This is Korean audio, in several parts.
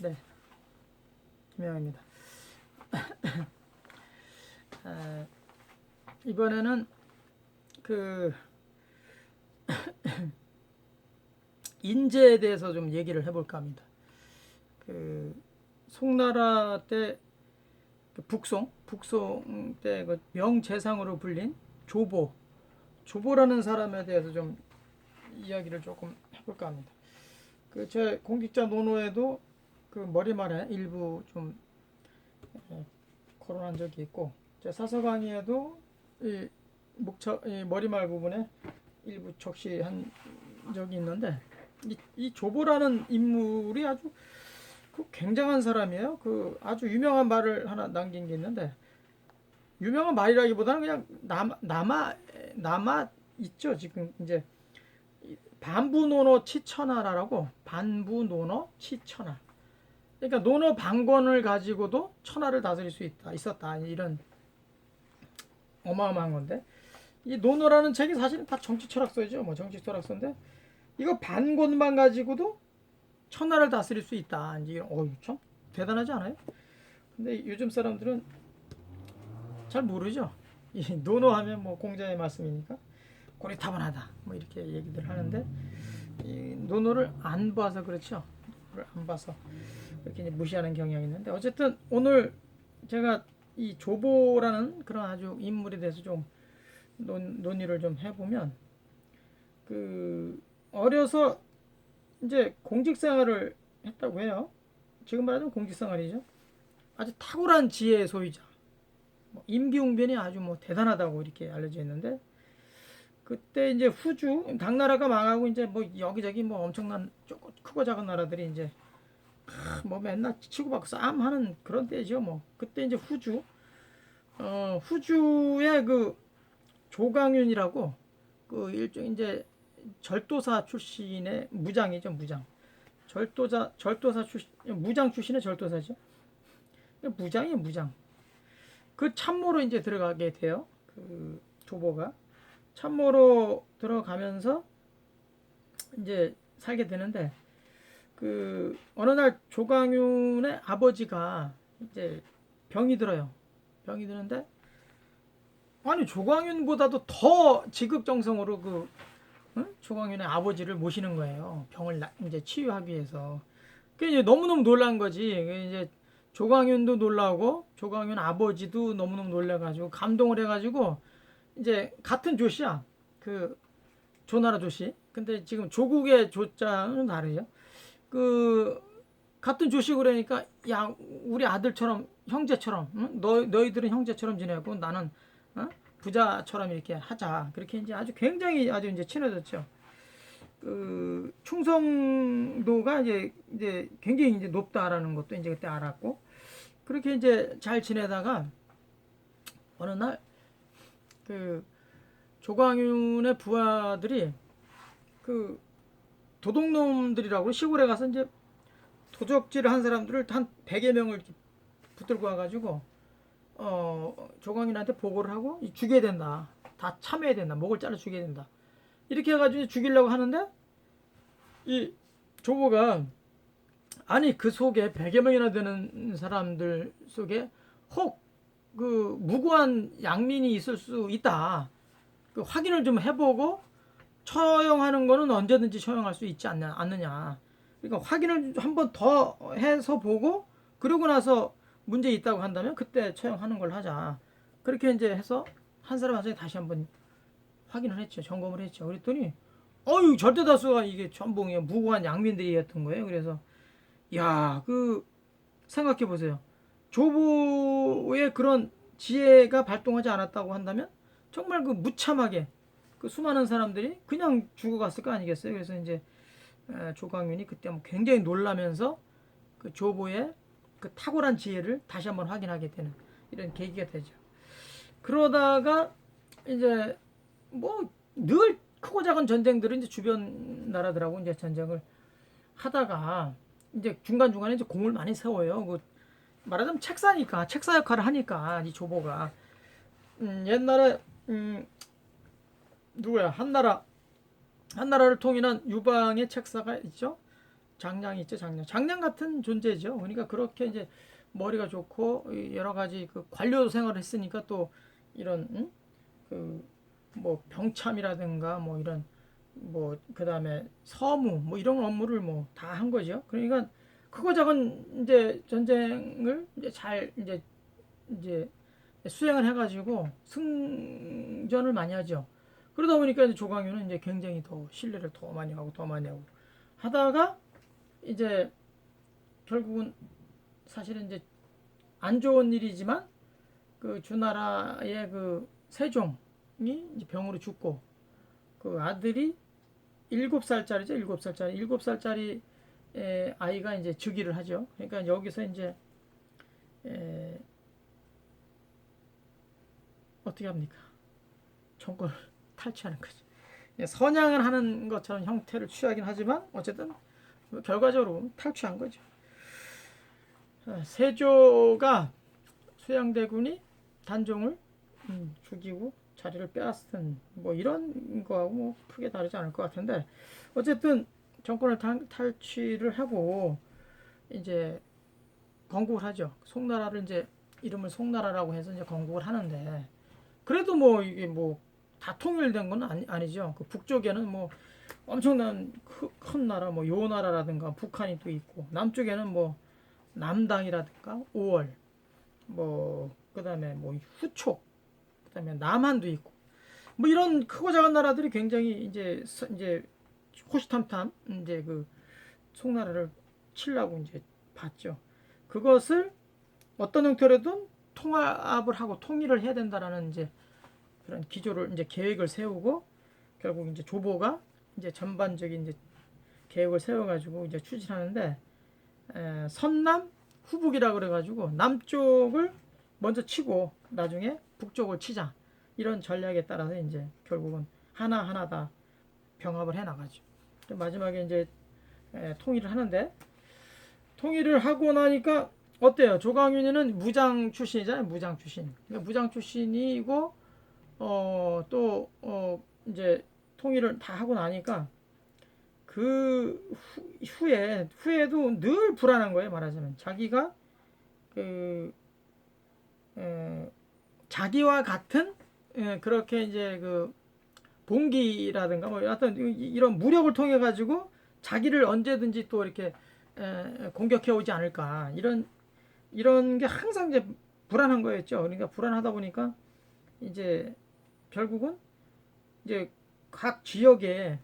네, 김영입니다. 이번에는 그 인재에 대해서 좀 얘기를 해볼까 합니다. 그 송나라 때 북송 때 그 명재상으로 불린 조보라는 사람에 대해서 좀 이야기를 조금 해볼까 합니다. 그 제 공직자 논어에도 그 머리말에 일부 좀 거론한 적이 있고, 제 사서 강의에도 이 머리말 부분에 일부 적시한 적이 있는데, 이 조보라는 인물이 아주 그 굉장한 사람이에요. 그 아주 유명한 말을 하나 남긴 게 있는데, 유명한 말이라기보다는 그냥 남아 있죠. 지금 이제 반부노노 치천하라라고, 반부노노 치천하. 그러니까 노노 방권을 가지고도 천하를 다스릴 수 있었다. 이런 어마어마한 건데, 이 노노라는 책이 사실 다 정치 철학서죠. 뭐 정치 철학서인데, 이거 반권만 가지고도 천하를 다스릴 수 있다. 이제 참 대단하지 않아요? 근데 요즘 사람들은 잘 모르죠. 이 노노하면 뭐 공자의 말씀이니까 고리타분하다. 뭐 이렇게 얘기들 하는데, 이 노노를 안 봐서 그렇죠. 노노를 안 봐서 이렇게 무시하는 경향이 있는데, 어쨌든 오늘 제가 이 조보라는 그런 아주 인물에 대해서 좀 논의를 좀 해보면, 그 어려서 이제 공직 생활을 했다고 해요. 지금 말하자면 공직 생활이죠. 아주 탁월한 지혜의 소유자. 뭐 임기응변이 아주 뭐 대단하다고 이렇게 알려져 있는데, 그때 이제 후주 당나라가 망하고 이제 뭐 여기저기 뭐 엄청난 크고 작은 나라들이 이제 뭐 맨날 치고받고 싸움하는 그런 때죠. 뭐 그때 이제 후주의 그 조강윤이라고, 그 일종 이제 절도사 출신의 무장이죠. 절도사 출신, 무장 출신의 절도사죠. 무장이에요, 무장. 그 참모로 이제 들어가게 돼요. 그 조보가 참모로 들어가면서 이제 살게 되는데, 그 어느 날 조광윤의 아버지가 이제 병이 들어요. 병이 드는데, 아니 조광윤보다도 더 지극정성으로 그 조광윤의 아버지를 모시는 거예요. 병을 이제 치유하기 위해서. 그 이제 너무너무 놀란 거지. 그 이제 조광윤도 놀라고 조광윤 아버지도 너무너무 놀래가지고 감동을 해가지고, 이제 같은 조씨야. 그 조나라 조씨. 근데 지금 조국의 조자는 다르죠. 그 같은 조씨. 그러니까 야, 우리 아들처럼 형제처럼, 응? 너희들은 형제처럼 지내고 나는 부자처럼 이렇게 하자. 그렇게 이제 아주 굉장히 아주 이제 친해졌죠. 그 충성도가 이제 굉장히 이제 높다라는 것도 이제 그때 알았고, 그렇게 이제 잘 지내다가 어느 날 그 조광윤의 부하들이 그 도둑놈들이라고 시골에 가서 이제 도적질을 한 사람들을 한 100여 명을 붙들고 와가지고 조광윤한테 보고를 하고 죽여야 된다. 다 참아야 된다. 목을 잘라 죽여야 된다. 이렇게 해가지고 죽이려고 하는데, 이 조보가 아니 그 속에 100여 명이나 되는 사람들 속에 혹 그 무고한 양민이 있을 수 있다. 그 확인을 좀 해보고 처형하는 거는 언제든지 처형할 수 있지 않느냐. 그러니까 확인을 한 번 더 해서 보고, 그러고 나서 문제 있다고 한다면 그때 처형하는 걸 하자. 그렇게 이제 해서 한 사람 한 사람이 다시 한번 확인을 했죠. 점검을 했죠. 그랬더니 절대 다수가 이게 전부 무고한 양민들이었던 거예요. 그래서 야, 그 생각해 보세요. 조보의 그런 지혜가 발동하지 않았다고 한다면 정말 그 무참하게 그 수많은 사람들이 그냥 죽어갔을 거 아니겠어요. 그래서 이제 조광윤이 그때 뭐 굉장히 놀라면서 그 조보의 그 탁월한 지혜를 다시 한번 확인하게 되는 이런 계기가 되죠. 그러다가 이제 뭐 늘 크고 작은 전쟁들은 이제 주변 나라들하고 이제 전쟁을 하다가 이제 중간중간에 이제 공을 많이 세워요. 그 말하자면 책사니까, 책사 역할을 하니까 이 조보가 옛날에 누구야, 한나라를 통일한 유방의 책사가 있죠. 장량 있죠, 장량. 장량 같은 존재죠. 그러니까 그렇게 이제 머리가 좋고 여러 가지 그 관료 생활을 했으니까 또 이런 뭐 병참이라든가 뭐 이런 뭐 그다음에 서무 뭐 이런 업무를 뭐 다 한 거죠. 그러니까 크고 작은 이제 전쟁을 이제 잘 이제 수행을 해가지고 승전을 많이 하죠. 그러다 보니까 이제 조광유는 이제 굉장히 더 신뢰를 더 많이 하고 더 많이 하고 하다가 이제 결국은 사실은 이제 안 좋은 일이지만 그 주나라의 그 세종이 이제 병으로 죽고 그 아들이 7살짜리죠. 7살짜리 아이가 이제 즉위를 하죠. 그러니까 여기서 이제 어떻게 합니까? 정권을 탈취하는 거죠. 선양을 하는 것처럼 형태를 취하긴 하지만 어쨌든 결과적으로 탈취한 거죠. 세조가 수양대군이 단종을 죽이고 자리를 빼앗은 뭐 이런 거하고 뭐 크게 다르지 않을 것 같은데 어쨌든 정권을 탈취를 하고 이제 건국을 하죠. 송나라를 이제 이름을 송나라라고 해서 이제 건국을 하는데 그래도 뭐 이게 뭐 다 통일된 건 아니죠. 그 북쪽에는 뭐 엄청난 큰 나라 뭐 요나라라든가 북한이 또 있고 남쪽에는 뭐 남당이라든가 5월 뭐 그다음에 뭐 후촉 그다음에 남한도 있고 뭐 이런 크고 작은 나라들이 굉장히 이제 호시탐탐 이제 그 송나라를 치려고 이제 봤죠. 그것을 어떤 형태로든 통합을 하고 통일을 해야 된다라는 이제 그런 기조를 이제 계획을 세우고 결국 이제 조보가 이제 전반적인 이제 계획을 세워가지고 이제 추진하는데 선남 후북이라 그래가지고 남쪽을 먼저 치고 나중에 북쪽을 치자 이런 전략에 따라서 이제 결국은 하나하나 다 병합을 해 나가죠. 마지막에 이제 통일을 하는데 통일을 하고 나니까 어때요? 조광윤이는 무장 출신이잖아요. 무장 출신. 그러니까 무장 출신이고 이제 통일을 다 하고 나니까 그 후에도 늘 불안한 거예요. 말하자면 자기가 그 자기와 같은 그렇게 이제 그 봉기라든가 뭐 어떤 이런 무력을 통해 가지고 자기를 언제든지 또 이렇게 공격해 오지 않을까 이런 게 항상 이제 불안한 거였죠. 그러니까 불안하다 보니까 이제 결국은 이제 각 지역에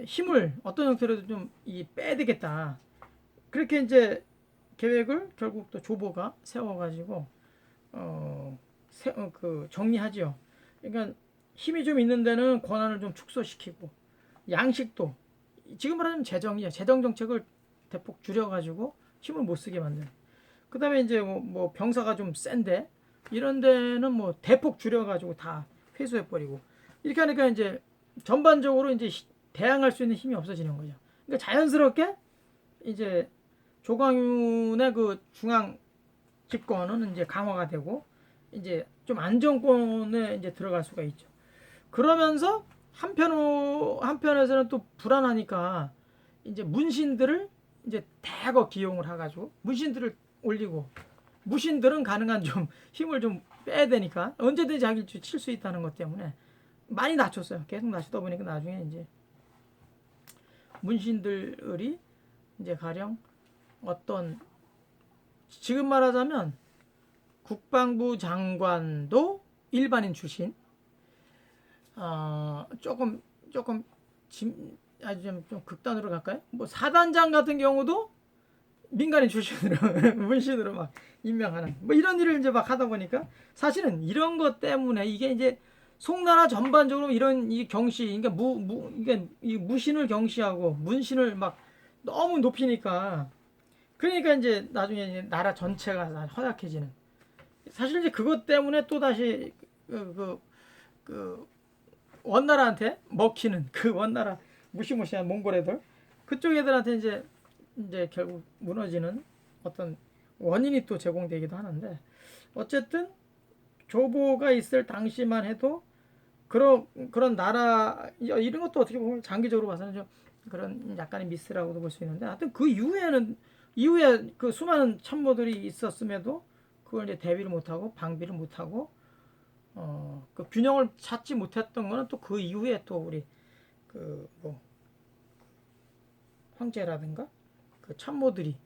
힘을 어떤 형태로든 좀 빼야 되겠다. 그렇게 이제 계획을 결국 또 조보가 세워가지고 정리하죠. 그러니까 힘이 좀 있는 데는 권한을 좀 축소시키고 양식도 지금 말하면 재정이야. 재정 정책을 대폭 줄여가지고 힘을 못 쓰게 만드는. 그다음에 이제 뭐 병사가 좀 센데 이런 데는 뭐 대폭 줄여가지고 다 회수해버리고 이렇게 하니까 이제 전반적으로 이제 대항할 수 있는 힘이 없어지는 거죠. 그러니까 자연스럽게 이제 조광윤의 그 중앙 집권은 이제 강화가 되고 이제 좀 안정권에 이제 들어갈 수가 있죠. 그러면서 한편에서는 또 불안하니까 이제 문신들을 이제 대거 기용을 해가지고 문신들을 올리고 무신들은 가능한 좀 힘을 좀 빼야 되니까 언제든지 자기를 칠 수 있다는 것 때문에 많이 낮췄어요. 계속 낮추다 보니까 나중에 이제 문신들이 이제 가령 어떤 지금 말하자면 국방부 장관도 일반인 출신 조금 아주 좀 극단으로 갈까요? 뭐 사단장 같은 경우도 민간인 출신으로 문신으로 막 임명하는 뭐 이런 일을 이제 막 하다 보니까 사실은 이런 것 때문에 이게 이제 송나라 전반적으로 이런 이 경시 그러니까 이게 이 무신을 경시하고 문신을 막 너무 높이니까 그러니까 이제 나중에 이제 나라 전체가 허약해지는 사실 이제 그것 때문에 또 다시 그 원나라한테 먹히는 그 원나라 무시무시한 몽골 애들 그쪽 애들한테 이제 결국 무너지는 어떤 원인이 또 제공되기도 하는데 어쨌든 조보가 있을 당시만 해도 그런 나라 이런 것도 어떻게 보면 장기적으로 봐서는 좀 그런 약간의 미스라고도 볼 수 있는데, 하여튼 그 이후에 그 수많은 참모들이 있었음에도 그걸 이제 대비를 못하고 방비를 못하고 그 균형을 찾지 못했던 거는 또 그 이후에 또 우리 그 뭐 황제라든가 그 참모들이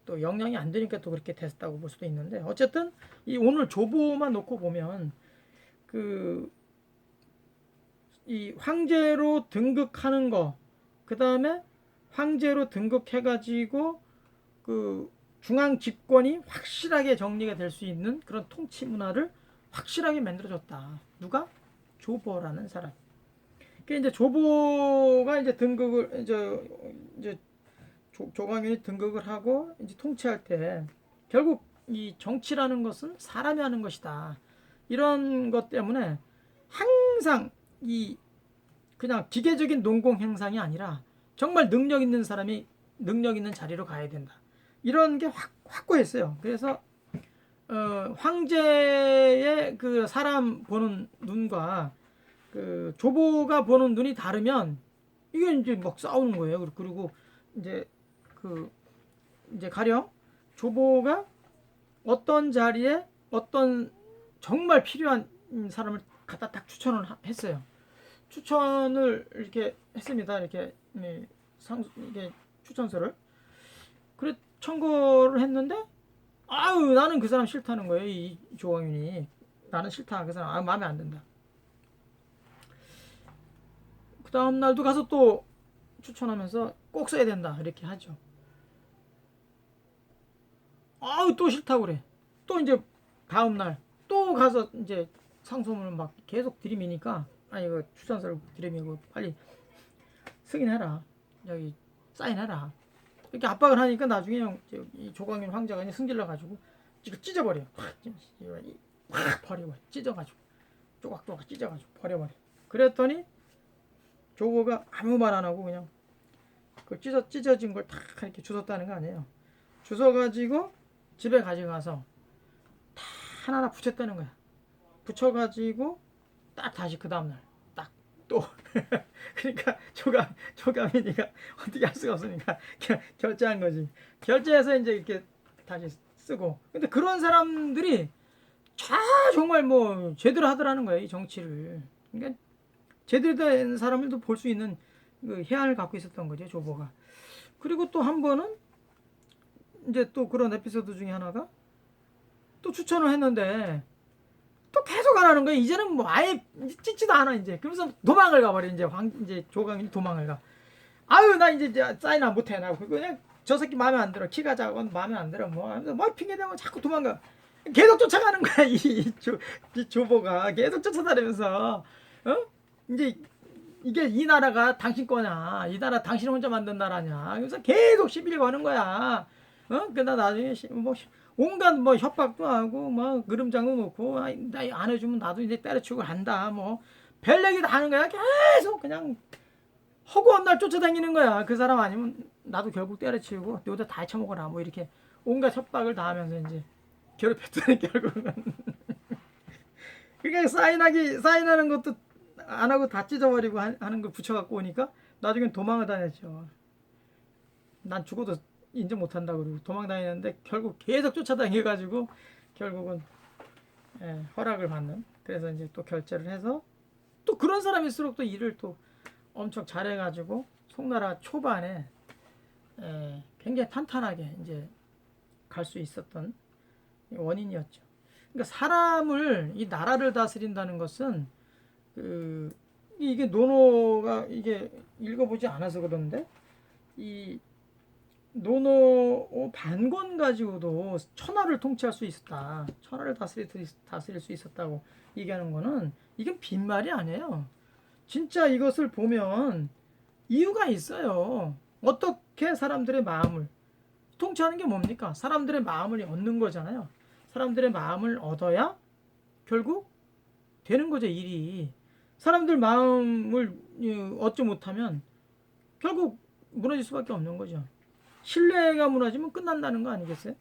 또 영향이 안 되니까 또 그렇게 됐다고 볼 수도 있는데, 어쨌든 이 오늘 조보만 놓고 보면 그 이 황제로 등극하는 거, 그 다음에 황제로 등극해가지고 그 중앙 집권이 확실하게 정리가 될 수 있는 그런 통치 문화를 확실하게 만들어줬다. 누가? 조보라는 사람. 그 이제 조보가 이제 등극을 이제 조광윤이 등극을 하고 이제 통치할 때 결국 이 정치라는 것은 사람이 하는 것이다. 이런 것 때문에 항상 이 그냥 기계적인 농공 행상이 아니라 정말 능력 있는 사람이 능력 있는 자리로 가야 된다. 이런 게 확고했어요. 그래서 황제의 그 사람 보는 눈과 그 조보가 보는 눈이 다르면 이게 이제 막 싸우는 거예요. 그리고 이제 이제 가령 조보가 어떤 자리에 어떤 정말 필요한 사람을 갖다 딱 추천을 했어요. 추천을 이렇게 했습니다. 이렇게 이게 추천서를 그래 청구를 했는데, 아유 나는 그 사람 싫다는 거예요. 이 조광윤이 나는 싫다. 그 사람 마음에 안 든다. 그 다음 날도 가서 또 추천하면서 꼭 써야 된다 이렇게 하죠. 아우 또 싫다고 그래. 또 이제 다음 날 또 가서 이제 상소문을 막 계속 들이미니까, 아니 그 추천서를 들이미고 빨리 승인해라, 여기 사인해라 이렇게 압박을 하니까 나중에 이 조광윤 황제가 승질나 가지고 이거 찢어버려. 확 버려버려. 찢어가지고 조각조각 찢어가지고 버려버려. 그랬더니 조보가 아무 말 안 하고 그냥 그 찢어진 걸 다 이렇게 주웠다는 거 아니에요. 주워가지고 집에 가져가서 다 하나하나 붙였다는 거야. 붙여가지고 딱 다시 그 다음날 딱 또 그러니까 조가민이가 어떻게 할 수가 없으니까 결제한 거지. 결제해서 이제 이렇게 다시 쓰고. 근데 그런 사람들이 정말 뭐 제대로 하더라는 거예요, 이 정치를. 그러니까 제대로 된 사람들도 볼 수 있는 그 해안을 갖고 있었던 거죠, 조보가. 그리고 또 한 번은 이제 또 그런 에피소드 중에 하나가 또 추천을 했는데 또 계속 안 하는 거예요. 이제는 뭐 아예 찢지도 않아 이제. 그러면서 도망을 가버려. 이제 조광인이 도망을 가. 아유 나 이제 사인 안 못해. 나 그냥 저 새끼 마음에 안 들어. 키가 작아 마음에 안 들어. 뭐 핑계 대고 자꾸 도망가. 계속 쫓아가는 거야. 이 조보가 계속 쫓아다니면서 이제 이게 이 나라가 당신 거냐, 이 나라 당신 혼자 만든 나라냐. 그래서 계속 시비를 거는 거야. 그러다 나중에 뭐 온갖 뭐 협박도 하고 뭐 그름장도 놓고, 나 안 해주면 나도 이제 때려치고 한다. 뭐 별 얘기 다 하는 거야. 계속 그냥 허구한 날 쫓아다니는 거야. 그 사람 아니면 나도 결국 때려치우고 너도 다 처먹어라. 뭐 이렇게 온갖 협박을 다 하면서 이제 괴롭혔더니 결국은 그러니까 사인하는 것도 안 하고 다 찢어버리고 하는 걸 붙여갖고 오니까 나중엔 도망을 다녔죠. 난 죽어도 인정 못한다 그러고 도망 다니는데 결국 계속 쫓아다녀가지고 결국은 허락을 받는. 그래서 이제 또 결제를 해서 또 그런 사람일수록 또 일을 또 엄청 잘해가지고 송나라 초반에 굉장히 탄탄하게 이제 갈 수 있었던 원인이었죠. 그러니까 사람을 이 나라를 다스린다는 것은 이게 노노가 이게 읽어보지 않아서 그런데 이 노노 반권 가지고도 천하를 통치할 수 있었다. 천하를 다스릴 수 있었다고 얘기하는 거는 이건 빈말이 아니에요. 진짜 이것을 보면 이유가 있어요. 어떻게 사람들의 마음을 통치하는 게 뭡니까? 사람들의 마음을 얻는 거잖아요. 사람들의 마음을 얻어야 결국 되는 거죠, 일이. 사람들 마음을 얻지 못하면 결국 무너질 수밖에 없는 거죠. 신뢰가 무너지면 끝난다는 거 아니겠어요?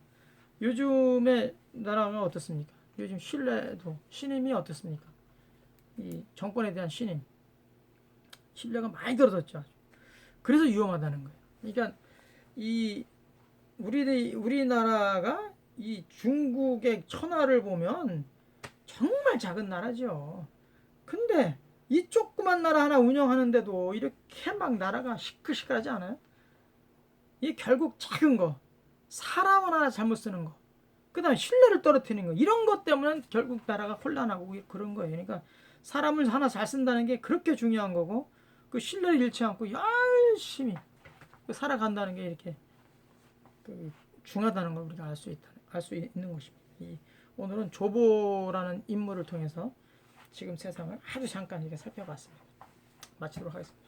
요즘의 나라가 어떻습니까? 요즘 신뢰도 신임이 어떻습니까? 이 정권에 대한 신뢰가 많이 떨어졌죠. 그래서 위험하다는 거예요. 그러니까 이 우리나라가 이 중국의 천하를 보면 정말 작은 나라죠. 근데 이 조그만 나라 하나 운영하는데도 이렇게 막 나라가 시끌시끌하지 않아요? 이 결국 작은 거, 사람 하나 잘못 쓰는 거, 그다음에 신뢰를 떨어뜨리는 거, 이런 것 때문에 결국 나라가 혼란하고 그런 거예요. 그러니까 사람을 하나 잘 쓴다는 게 그렇게 중요한 거고, 그 신뢰를 잃지 않고 열심히 살아간다는 게 이렇게 그 중하다는 걸 우리가 알 수 있는 것입니다. 오늘은 조보라는 인물을 통해서 지금 세상을 아주 잠깐 이렇게 살펴봤습니다. 마치도록 하겠습니다.